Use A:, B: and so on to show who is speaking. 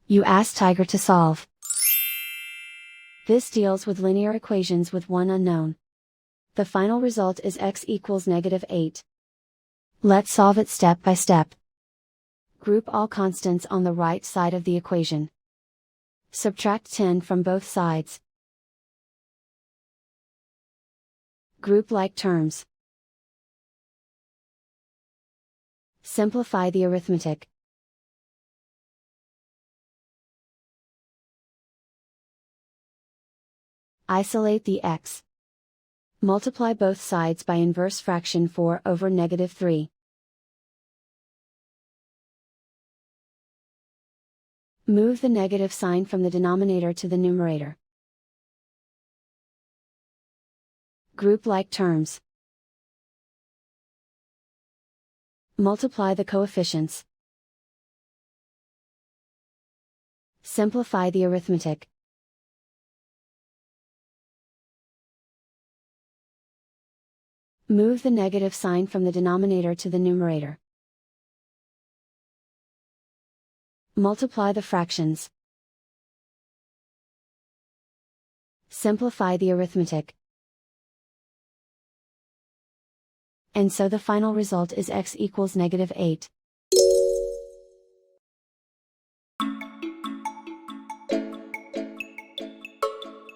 A: You ask Tiger to solve. This deals with linear equations with one unknown. The final result is x equals -8. Let's solve it step by step. Group all constants on the right side of the equation. Subtract 10 from both sides. Group like terms. Simplify the arithmetic. Isolate the x. Multiply both sides by inverse fraction 4 over -3. Move the negative sign from the denominator to the numerator. Group like terms. Multiply the coefficients. Simplify the arithmetic. Move the negative sign from the denominator to the numerator. Multiply the fractions. Simplify the arithmetic. And so the final result is x equals -8.